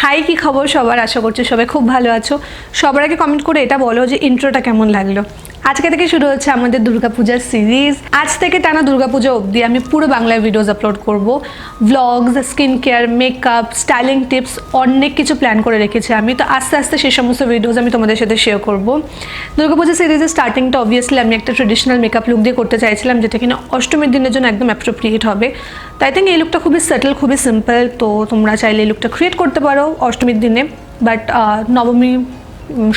High কি খবর সবার, আশা করছি সবাই খুব ভালো আছো। সবার আগে কমেন্ট করে এটা বলো যে ইন্ট্রোটা কেমন লাগলো। আজকে থেকে শুরু হচ্ছে আমাদের দুর্গাপূজার সিরিজ। আজ থেকে টানা দুর্গাপূজা অবধি আমি পুরো বাংলায় ভিডিওস আপলোড করব, vlogs, skin care, makeup, styling tips, অনেক কিছু প্ল্যান করে রেখেছি আমি। তো আস্তে আস্তে সেই সমস্ত ভিডিওস আমি তোমাদের সাথে শেয়ার করব। দুর্গাপূজা সিরিজের স্টার্টিংটা অবভিয়াসলি আমি একটা ট্রেডিশনাল মেকআপ লুক দিয়ে করতে চাইছিলাম, যেটা কিনা অষ্টমীর দিনের জন্য একদম অ্যাপ্রোপ্রিয়েট হবে। তাই থিঙ্ক এই লুকটা খুবই সাটল, খুবই সিম্পল। তো তোমরা চাইলে এই লুকটা ক্রিয়েট করতে পারো অষ্টমীর দিনে, বাট নবমী,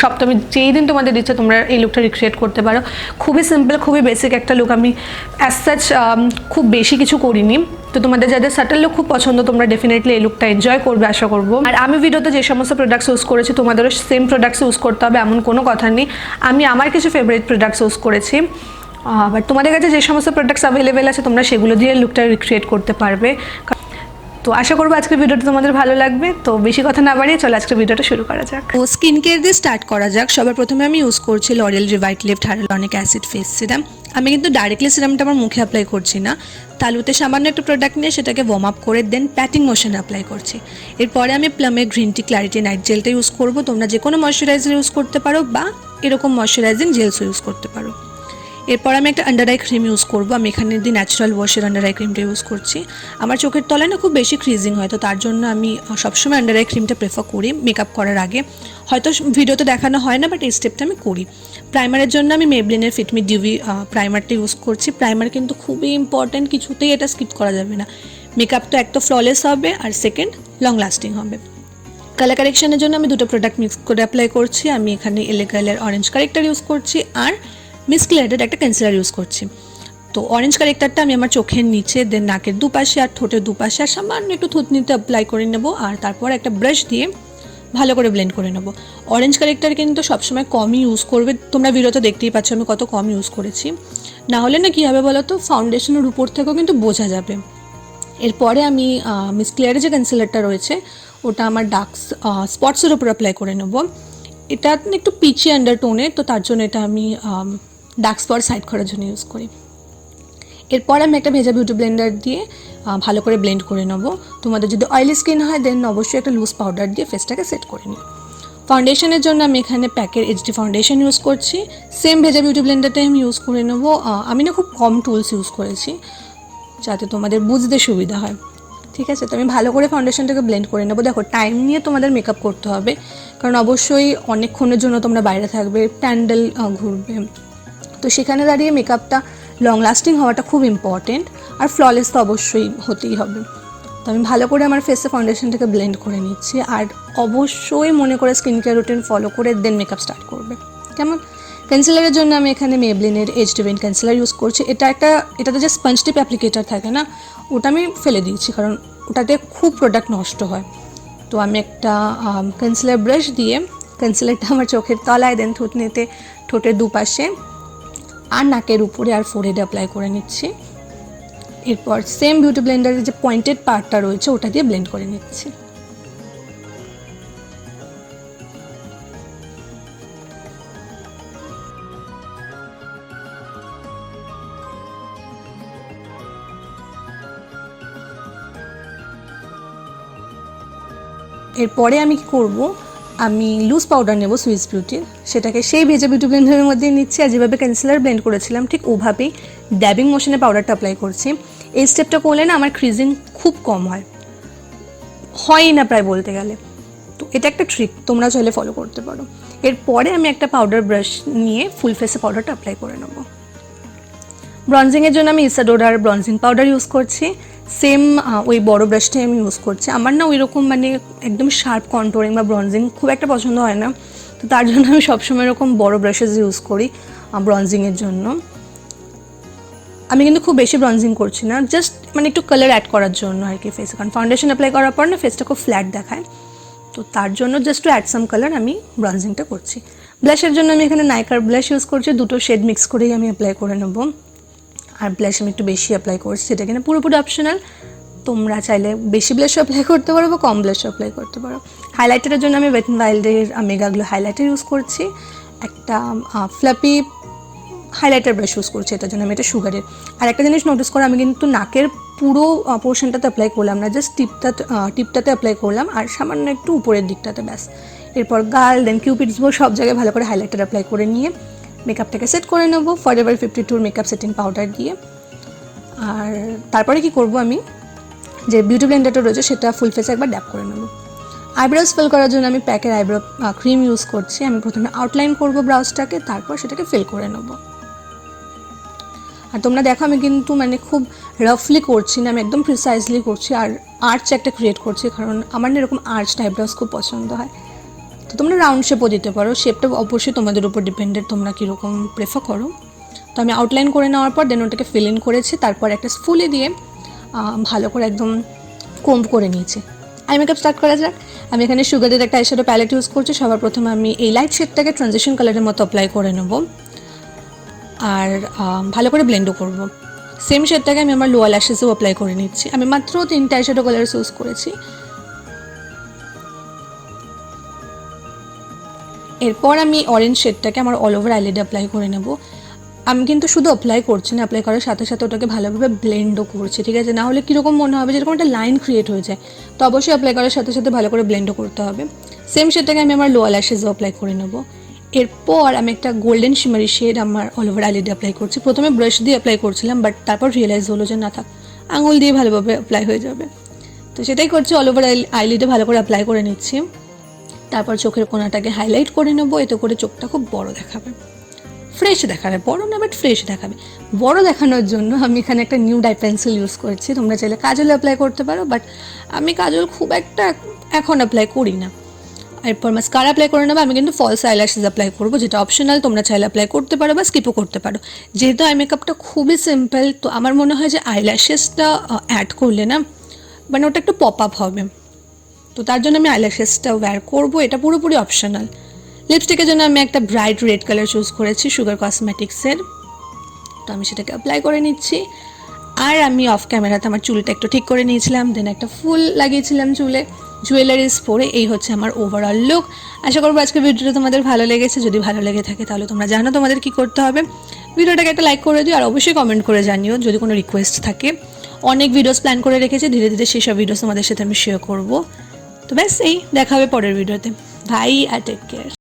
সপ্তমী যেই দিন তোমাদের দিচ্ছে তোমরা এই লুকটা রিক্রিয়েট করতে পারো। খুবই সিম্পল, খুবই বেসিক একটা লুক। আমি অ্যাজ সাচ খুব বেশি কিছু করিনি। তো তোমাদের যাদের সাটেল লুক খুব পছন্দ, তোমরা ডেফিনেটলি এই লুকটা এনজয় করবে আশা করবো। আর আমি ভিডিওতে যে সমস্ত প্রোডাক্টস ইউজ করেছি তোমাদেরও সেম প্রোডাক্টস ইউজ করতে হবে এমন কোনো কথা নেই। আমি আমার কিছু ফেভারিট প্রোডাক্টস ইউজ করেছি, বাট তোমাদের কাছে যে সমস্ত প্রোডাক্টস অ্যাভেলেবেল আছে তোমরা সেগুলো দিয়ে লুকটা রিক্রিয়েট করতে পারবে। তো আশা করবো আজকের ভিডিওটা তোমাদের ভালো লাগবে। তো বেশি কথা না বাড়িয়ে চলো আজকের ভিডিওটা শুরু করা যাক। তো স্কিন কেয়ার দিয়ে স্টার্ট করা যাক। সবার প্রথমে আমি ইউজ করছি লরিয়াল রিভাইটালিফ হাইয়ালুরনিক অ্যাসিড ফেস সিরাম। আমি কিন্তু ডাইরেক্টলি সিরামটা আমার মুখে অ্যাপ্লাই করছি না, তালুতে সামান্য একটা প্রোডাক্ট নিয়ে সেটাকে ওয়ার্ম আপ করে দেন প্যাটিং মোশনে অ্যাপ্লাই করছি। এরপরে আমি প্লামের গ্রিন টি ক্ল্যারিটি নাইট জেলটা ইউজ করবো। তোমরা যে কোনো ময়শ্চারাইজার ইউজ করতে পারো বা এরকম ময়শ্চারাইজিং জেলসও ইউজ করতে পারো। এরপর আমি একটা আন্ডার আই ক্রিম ইউজ করবো। আমি এখানে দি ন্যাচারাল ওয়াশের আন্ডার আই ক্রিমটা ইউজ করছি। আমার চোখের তলায় না খুব বেশি ক্রিজিং হয়, তো তার জন্য আমি সবসময় আন্ডার আই ক্রিমটা প্রেফার করি মেকআপ করার আগে। হয়তো ভিডিওতে দেখানো হয় না, বাট এই স্টেপটা আমি করি। প্রাইমারের জন্য আমি মেবলিনের ফিটমি ডিউই প্রাইমারটা ইউজ করছি। প্রাইমার কিন্তু খুবই ইম্পর্ট্যান্ট, কিছুতেই এটা স্কিপ করা যাবে না। মেকআপ তো এক তো ফ্ললেস হবে, আর সেকেন্ড লং লাস্টিং হবে। কালার কারেকশনের জন্য আমি দুটো প্রোডাক্ট মিক্স করে অ্যাপ্লাই করছি। আমি এখানে এলে কালার অরেঞ্জ কারেক্টার ইউজ করছি আর মিস ক্লিয়ারের একটা কনসিলার ইউজ করছি। তো অরেঞ্জ কারেক্টারটা আমি আমার চোখের নিচে, দেন নাকের দুপাশে আর ঠোঁটের দুপাশে আর সামান্য একটু থুতনিতে অ্যাপ্লাই করে নেব, আর তারপর একটা ব্রাশ দিয়ে ভালো করে ব্লেন্ড করে নেব। অরেঞ্জ কারেক্টার কিন্তু সবসময় কমই ইউজ করবে, তোমরা ভিডিওতে দেখতেই পাচ্ছ আমি কত কম ইউজ করেছি। না হলে না কী হবে বলো তো, ফাউন্ডেশনের উপর থেকেও কিন্তু বোঝা যাবে। এরপরে আমি মিস ক্লিয়ারের যে কনসিলারটা রয়েছে ওটা আমার ডার্ক স্পটসের উপর অ্যাপ্লাই করে নেব। এটা একটু পিচি আন্ডারটোনের, তো তার জন্য এটা আমি ডার্ক স্পট সাইড করার জন্য ইউজ করি। এরপর আমি একটা ভেজা বিউটি ব্লেন্ডার দিয়ে ভালো করে ব্লেন্ড করে নেব। তোমাদের যদি অয়েলি স্কিন হয় দেন অবশ্যই একটা লুজ পাউডার দিয়ে ফেসটাকে সেট করে নিই। ফাউন্ডেশনের জন্য আমি এখানে প্যাকের এইচডি ফাউন্ডেশন ইউজ করছি। সেম ভেজা বিউটি ব্লেন্ডারটাই আমি ইউজ করে নেব। আমি না খুব কম টুলস ইউজ করেছি যাতে তোমাদের বুঝতে সুবিধা হয়, ঠিক আছে। তো আমি ভালো করে ফাউন্ডেশনটাকে ব্লেন্ড করে নেবো। দেখো টাইম নিয়ে তোমাদের মেকআপ করতে হবে, কারণ অবশ্যই অনেকক্ষণের জন্য তোমরা বাইরে থাকবে, প্যান্ডেল ঘুরবে, তো সেখানে দাঁড়িয়ে মেকআপটা লং লাস্টিং হওয়াটা খুব ইম্পর্টেন্ট। আর ফ্ললেস তো অবশ্যই হতেই হবে। তো আমি ভালো করে আমার ফেসে ফাউন্ডেশনটাকে ব্লেন্ড করে নিচ্ছি। আর অবশ্যই মনে করে স্কিন কেয়ার রুটিন ফলো করে দেন মেকআপ স্টার্ট করবে, কেমন। কনসিলারের জন্য আমি এখানে মেবলিনের এজ ডিভাইন কনসিলার ইউজ করছি। এটাতে যে স্পঞ্জ টিপ অ্যাপ্লিকেটার থাকে না, ওটা আমি ফেলে দিয়েছি কারণ ওটাতে খুব প্রোডাক্ট নষ্ট হয়। তো আমি একটা কনসিলার ব্রাশ দিয়ে কনসিলারটা আমার চোখের তলায়, দেন থুতনিতে, ঠোঁটের দুপাশে আর নাকের উপরে আর ফোরহেডে অ্যাপ্লাই করে নিচ্ছি। এরপর সেম বিউটি ব্লেন্ডারের যে পয়েন্টেড পার্টটা রয়েছে ওটা দিয়ে ব্লেন্ড করে নিচ্ছি। এরপরে আমি কি করব, আমি লুজ পাউডার নেব সুইস বিউটির, সেটাকে সেই ভেজা বিউটি ব্লেন্ডারের মধ্যে নিচ্ছি। আর যেভাবে কনসিলার ব্লেন্ড করেছিলাম ঠিক ওভাবেই ড্যাবিং মোশনে পাউডারটা অ্যাপ্লাই করছি। এই স্টেপটা করলে না আমার ক্রিজিং খুব কম হয়ই না প্রায় বলতে গেলে। তো এটা একটা ট্রিক, তোমরা চাইলে ফলো করতে পারো। এরপরে আমি একটা পাউডার ব্রাশ নিয়ে ফুল ফেসে পাউডারটা অ্যাপ্লাই করে নেব। ব্রনজিংয়ের জন্য আমি ইসাডোরার ব্রনজিং পাউডার ইউজ করছি। সেম ওই বড় ব্রাশটাই আমি ইউজ করছি। আমার না ওই রকম মানে একদম শার্প কন্ট্রোলিং বা ব্রনজিং খুব একটা পছন্দ হয় না, তো তার জন্য আমি সবসময় এরকম বড় ব্রাশেস ইউজ করি ব্রনজিংয়ের জন্য। আমি কিন্তু খুব বেশি ব্রনজিং করছি না, জাস্ট মানে একটু কালার অ্যাড করার জন্য আর কি ফেসে, কারণ ফাউন্ডেশন অ্যাপ্লাই করার পর না ফেসটা খুব ফ্ল্যাট দেখায়, তো তার জন্য just to add some colour আমি ব্রনজিংটা করছি। ব্লাশের জন্য আমি এখানে নাইকার ব্লাশ ইউজ করছি। দুটো শেড মিক্স করেই আমি অ্যাপ্লাই করে নেব। আর ব্লাশ আমি একটু বেশি অ্যাপ্লাই করছি, সেটা কিনা পুরোপুরি অপশনাল। তোমরা চাইলে বেশি ব্লাশও অ্যাপ্লাই করতে পারো বা কম ব্লাশও অ্যাপ্লাই করতে পারো। হাইলাইটারের জন্য আমি ওয়েট এন্ড ওয়াইল্ডের মেগা গ্লো হাইলাইটার ইউজ করছি। একটা ফ্লাপি হাইলাইটার ব্রাশ ইউজ করছি, এটার জন্য আমি এটা সুগারের। আর একটা জিনিস নোটিস করো, আমি কিন্তু নাকের পুরো পোর্শনটাতে অ্যাপ্লাই করলাম না, জাস্ট টিপটাতে অ্যাপ্লাই করলাম আর সামান্য একটু উপরের দিকটাতে, ব্যাস। এরপর গাল, দেন কিউপিডস বো সব জায়গায় ভালো করে হাইলাইটার অ্যাপ্লাই করে নিয়ে মেকআপটাকে সেট করে নেবো ফরএভার 52 মেকআপ সেটিং পাউডার দিয়ে। আর তারপরে কি করব, আমি যে বিউটি ব্লেন্ডারটা রয়েছে সেটা ফুল ফেসে একবার ড্যাপ করে নেবো। আইব্রোজ ফিল করার জন্য আমি প্যাকের আইব্রো ক্রিম ইউজ করছি। আমি প্রথমে আউটলাইন করবো ব্রাউজটাকে, তারপর সেটাকে ফিল করে নেবো। আর তোমরা দেখো আমি কিন্তু মানে খুব রাফলি করছি না, আমি একদম প্রিসাইজলি করছি আর আর্চ একটা ক্রিয়েট করছি, কারণ আমার না এরকম আর্চ আইব্রোজ খুব পছন্দ হয়। তো তোমরা রাউন্ড শেপও দিতে পারো, শেপটা অবশ্যই তোমাদের উপর ডিপেন্ডেড, তোমরা কীরকম প্রেফার করো। তো আমি আউটলাইন করে নেওয়ার পর দেন ওটাকে ফিল ইন করেছি, তারপর একটা স্পুলে দিয়ে ভালো করে একদম কোম্ব করে নিয়েছি। আই মেকআপ স্টার্ট করা যাক। আমি এখানে সুগারের একটা আইশ্যাডো প্যালেট ইউজ করছি। সবার প্রথমে আমি এই লাইট শেডটাকে ট্রানজিশন কালারের মতো অ্যাপ্লাই করে নেব আর ভালো করে ব্লেন্ডও করব। সেম শেডটাকে আমি আমার লোয়ার ল্যাশেসেও অ্যাপ্লাই করে নিচ্ছি। আমি মাত্র 3টা আইশ্যাডো কালার ইউজ করেছি। এরপর আমি অরেঞ্জ শেডটাকে আমার অল ওভার আইলিডে অ্যাপ্লাই করে নেব। আমি কিন্তু শুধু অ্যাপ্লাই করছি না, অ্যাপ্লাই করার সাথে সাথে ওটাকে ভালোভাবে ব্লেন্ডও করছি, ঠিক আছে? না হলে কীরকম মনে হবে, যেরকম একটা লাইন ক্রিয়েট হয়ে যায়। তো অবশ্যই অ্যাপ্লাই করার সাথে সাথে ভালো করে ব্লেন্ডও করতে হবে। সেম শেডটাকে আমি আমার লোয়ার ল্যাশেসও অ্যাপ্লাই করে নেব। এরপর আমি একটা গোল্ডেন শিমারি শেড আমার অল ওভার আইলিডে অ্যাপ্লাই করছি। প্রথমে ব্রাশ দিয়ে অ্যাপ্লাই করছিলাম, বাট তারপর রিয়েলাইজ হলো যে না থাক, আঙুল দিয়ে ভালোভাবে অ্যাপ্লাই হয়ে যাবে। তো সেটাই করছি, অল ওভার আইলিডে ভালো করে অ্যাপ্লাই করে নিচ্ছি। তারপর চোখের কোণাটাকে হাইলাইট করে নেবো, এতে করে চোখটা খুব বড় দেখাবে, ফ্রেশ দেখাবে। বড় না, বাট ফ্রেশ দেখাবে। বড় দেখানোর জন্য আমি এখানে একটা নিউড আই পেন্সিল ইউজ করছি। তোমরা চাইলে কাজল অ্যাপ্লাই করতে পারো, বাট আমি কাজল খুব একটা এখন অ্যাপ্লাই করি না। এরপর মাস্কারা অ্যাপ্লাই করে নেবো। আমি কিন্তু ফলস আইল্যাশেস অ্যাপ্লাই করবো, যেটা অপশনাল, তোমরা চাইলে অ্যাপ্লাই করতে পারো বা স্কিপও করতে পারো। যেহেতু আই মেকআপটা খুবই সিম্পল, তো আমার মনে হয় যে আইল্যাশেসটা অ্যাড করলে না মানে ওটা একটু পপ আপ হবে, তো তার জন্য আমি আইল্যাশেসটা ওয়্যার করবো। এটা পুরোপুরি অপশনাল। লিপস্টিকের জন্য আমি একটা ব্রাইট রেড কালার চুজ করেছি সুগার কসমেটিক্সের, তো আমি সেটাকে অ্যাপ্লাই করে নিচ্ছি। আর আমি অফ ক্যামেরাতে আমার চুলটা একটু ঠিক করে নিয়েছিলাম, দেন একটা ফুল লাগিয়েছিলাম চুলে, জুয়েলারিজ পরে। এই হচ্ছে আমার ওভারঅল লুক। আশা করবো আজকের ভিডিওটা তোমাদের ভালো লেগেছে। যদি ভালো লেগে থাকে তাহলে তোমরা জানো তোমাদের কী করতে হবে। ভিডিওটাকে একটা লাইক করে দিও আর অবশ্যই কমেন্ট করে জানিও যদি কোনো রিকোয়েস্ট থাকে। অনেক ভিডিওস প্ল্যান করে রেখেছি, ধীরে ধীরে সেই সব ভিডিওস তোমাদের সাথে আমি শেয়ার করবো। তো ব্যাস, এই দেখা হবে পরের ভিডিওতে। বাই আর টেক কেয়ার।